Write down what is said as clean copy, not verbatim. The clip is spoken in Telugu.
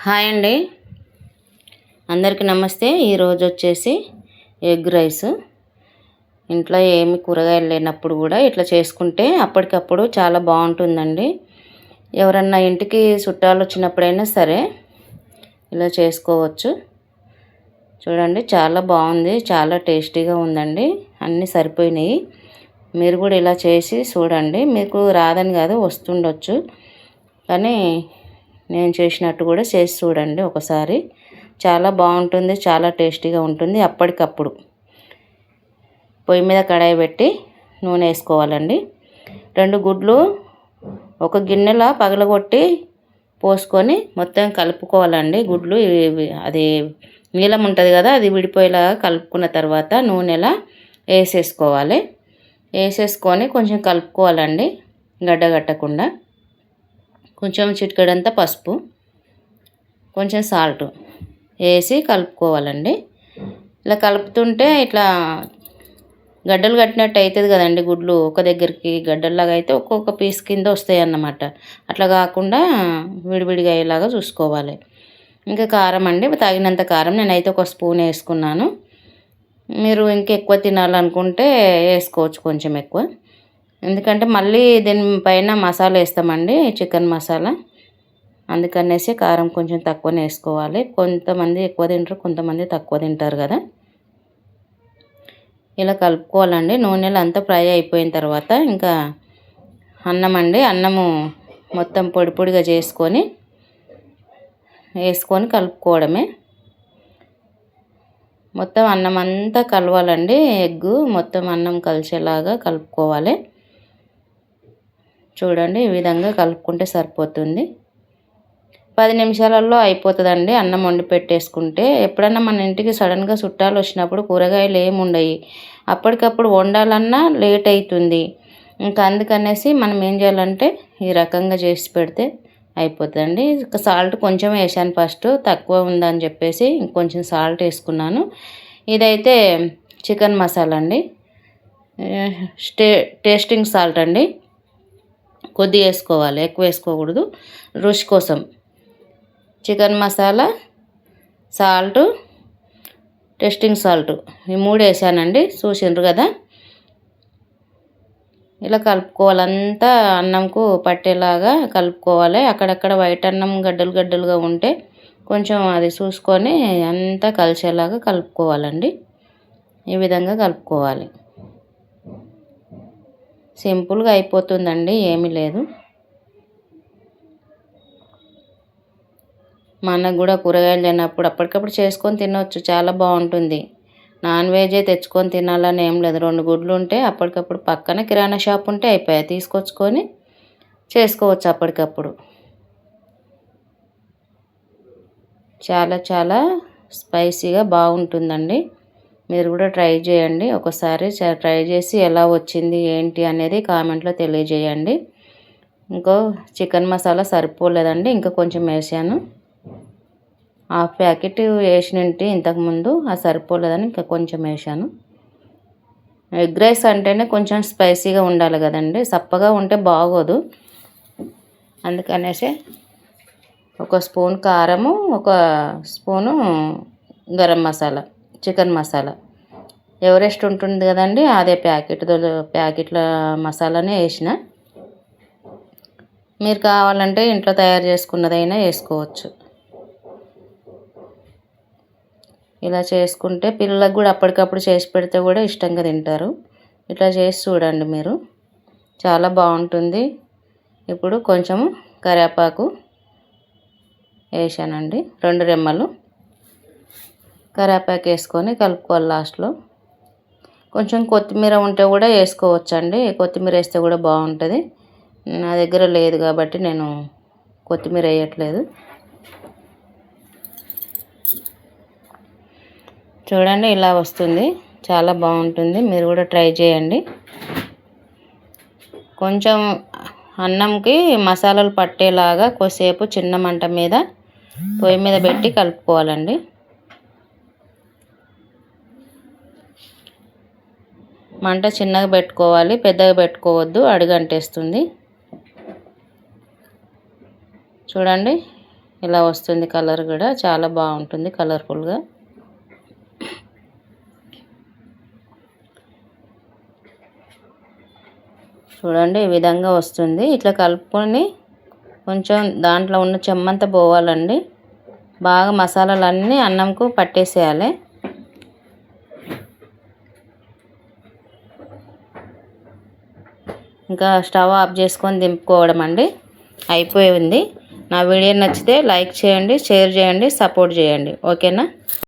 హాయ్ అండి, అందరికీ నమస్తే. ఈరోజు వచ్చేసి ఎగ్ రైస్. ఇంట్లో ఏమి కూరగాయలు లేనప్పుడు కూడా ఇట్లా చేసుకుంటే అప్పటికప్పుడు చాలా బాగుంటుందండి. ఎవరన్నా ఇంటికి చుట్టాలు వచ్చినప్పుడైనా సరే ఇలా చేసుకోవచ్చు. చూడండి, చాలా బాగుంది, చాలా టేస్టీగా ఉందండి. అన్నీ సరిపోయినాయి. మీరు కూడా ఇలా చేసి చూడండి. మీకు రాదని కాదు, వస్తుండొచ్చు, కానీ నేను చేసినట్టు కూడా చేసి చూడండి ఒకసారి. చాలా బాగుంటుంది, చాలా టేస్టీగా ఉంటుంది. అప్పటికప్పుడు పొయ్యి మీద కడాయి పెట్టి నూనె వేసుకోవాలండి. 2 గుడ్లు ఒక గిన్నెలో పగలగొట్టి పోసుకొని మొత్తం కలుపుకోవాలండి. గుడ్లు అది నీలం ఉంటుంది కదా, అది విడిపోయేలాగా కలుపుకున్న తర్వాత నూనెలా వేసేసుకోవాలి. వేసేసుకొని కొంచెం కలుపుకోవాలండి, గడ్డగట్టకుండా. కొంచెం చిటికెడంతా పసుపు, కొంచెం సాల్ట్ వేసి కలుపుకోవాలండి. ఇలా కలుపుతుంటే ఇట్లా గడ్డలు కట్టినట్టు అవుతుంది కదండి. గుడ్లు ఒక దగ్గరికి గడ్డల్లాగా అయితే ఒక్కొక్క పీస్ కింద వస్తాయి అన్నమాట. అట్లా కాకుండా విడివిడిగా అయ్యేలాగా చూసుకోవాలి. ఇంకా కారం అండి, తగినంత కారం. నేనైతే 1 స్పూన్ వేసుకున్నాను. మీరు ఇంకెక్కువ తినాలనుకుంటే వేసుకోవచ్చు, కొంచెం ఎక్కువ. ఎందుకంటే మళ్ళీ దీనిపైన మసాలా వేస్తామండి, చికెన్ మసాలా. అందుకనేసి కారం కొంచెం తక్కువనే వేసుకోవాలి. కొంతమంది ఎక్కువ తింటారు, కొంతమంది తక్కువ తింటారు కదా. ఇలా కలుపుకోవాలండి. నూనెలో అంతా ఫ్రై అయిపోయిన తర్వాత ఇంకా అన్నం అండి, అన్నము మొత్తం పొడి పొడిగా చేసుకొని వేసుకొని కలుపుకోవడమే. మొత్తం అన్నం అంతా కలవాలండి. ఎగ్గు మొత్తం అన్నం కలిసేలాగా కలుపుకోవాలి. చూడండి, ఈ విధంగా కలుపుకుంటే సరిపోతుంది. 10 నిమిషాలలో అయిపోతుందండి అన్నం వండి పెట్టేసుకుంటే. ఎప్పుడన్నా మన ఇంటికి సడన్గా చుట్టాలు వచ్చినప్పుడు కూరగాయలు ఏమి ఉండవు, అప్పటికప్పుడు వండాలన్నా లేట్ అవుతుంది. ఇంకా అందుకనేసి మనం ఏం చేయాలంటే ఈ రకంగా చేసి పెడితే అయిపోతుందండి. సాల్ట్ కొంచెం వేసాను, ఫస్ట్ తక్కువ ఉందని చెప్పేసి ఇంకొంచెం సాల్ట్ వేసుకున్నాను. ఇదైతే చికెన్ మసాలా అండి, టేస్టింగ్ సాల్ట్ అండి. కొద్దిగా వేసుకోవాలి, ఎక్కువ వేసుకోకూడదు, రుచి కోసం. Chicken masala, salt, tasting salt, ఈ 3 వేసానండి. చూసిండ్రు కదా. ఇలా కలుపుకోవాలి, అంతా అన్నంకు పట్టేలాగా కలుపుకోవాలి. అక్కడక్కడ వైట్ అన్నం గడ్డలు గడ్డలుగా ఉంటే కొంచెం అది చూసుకొని అంతా కలిసేలాగా కలుపుకోవాలండి. ఈ విధంగా కలుపుకోవాలి. సింపుల్గా అయిపోతుందండి, ఏమీ లేదు. మనకు కూడా కూరగాయలు లేనప్పుడు అప్పటికప్పుడు చేసుకొని తినవచ్చు, చాలా బాగుంటుంది. నాన్ వెజే తెచ్చుకొని తినాలని ఏం లేదు. 2 గుడ్లు ఉంటే అప్పటికప్పుడు పక్కన కిరాణా షాప్ ఉంటే అయిపోయాయి, తీసుకొచ్చుకొని చేసుకోవచ్చు అప్పటికప్పుడు. చాలా చాలా స్పైసీగా బాగుంటుందండి. మీరు కూడా ట్రై చేయండి ఒకసారి. ట్రై చేసి ఎలా వచ్చింది ఏంటి అనేది కామెంట్లో తెలియజేయండి. ఇంకో చికెన్ మసాలా సరిపోలేదండి, ఇంకా కొంచెం వేసాను. 1/2 ప్యాకెట్ వేసినంటి ఇంతకుముందు, అది సరిపోలేదని ఇంకా కొంచెం వేసాను. ఎగ్ రైస్ అంటేనే కొంచెం స్పైసీగా ఉండాలి కదండి, సప్పగా ఉంటే బాగోదు. అందుకనేసి 1 స్పూన్ కారము, 1 spoon garam masala, chicken masala, Everest ఉంటుంది కదండి, అదే ప్యాకెట్ల మసాలానే వేసిన. మీరు కావాలంటే ఇంట్లో తయారు చేసుకున్నదైనా వేసుకోవచ్చు. ఇలా చేసుకుంటే పిల్లలకు కూడా అప్పటికప్పుడు చేసి పెడితే కూడా ఇష్టంగా తింటారు. ఇట్లా చేసి చూడండి మీరు, చాలా బాగుంటుంది. ఇప్పుడు కొంచెం కరివేపాకు వేసానండి, 2 రెమ్మలు కరివేపాకు వేసుకొని కలుపుకోవాలి. లాస్ట్లో కొంచెం కొత్తిమీర ఉంటే కూడా వేసుకోవచ్చండి, కొత్తిమీర వేస్తే కూడా బాగుంటుంది. నా దగ్గర లేదు కాబట్టి నేను కొత్తిమీర వేయట్లేదు. చూడండి, ఇలా వస్తుంది, చాలా బాగుంటుంది. మీరు కూడా ట్రై చేయండి. కొంచెం అన్నంకి మసాలాలు పట్టేలాగా కొద్దిసేపు చిన్న మంట మీద పొయ్యి మీద పెట్టి కలుపుకోవాలండి. మంట చిన్నగా పెట్టుకోవాలి, పెద్దగా పెట్టుకోవద్దు, అడుగంటేస్తుంది. చూడండి, ఇలా వస్తుంది. కలర్ కూడా చాలా బాగుంటుంది కలర్ఫుల్గా. చూడండి ఈ విధంగా వస్తుంది. ఇట్లా కలుపుకొని కొంచెం దాంట్లో ఉన్న చెమ్మంతా పోవాలండి. బాగా మసాలాలన్నీ అన్నంకు పట్టేసేయాలి. ఇంకా స్టవ్ ఆఫ్ చేసుకొని దింపుకోవడం అండి. అయిపోయింది. నా వీడియో నచ్చితే లైక్ చేయండి, షేర్ చేయండి, సపోర్ట్ చేయండి. ఓకేనా?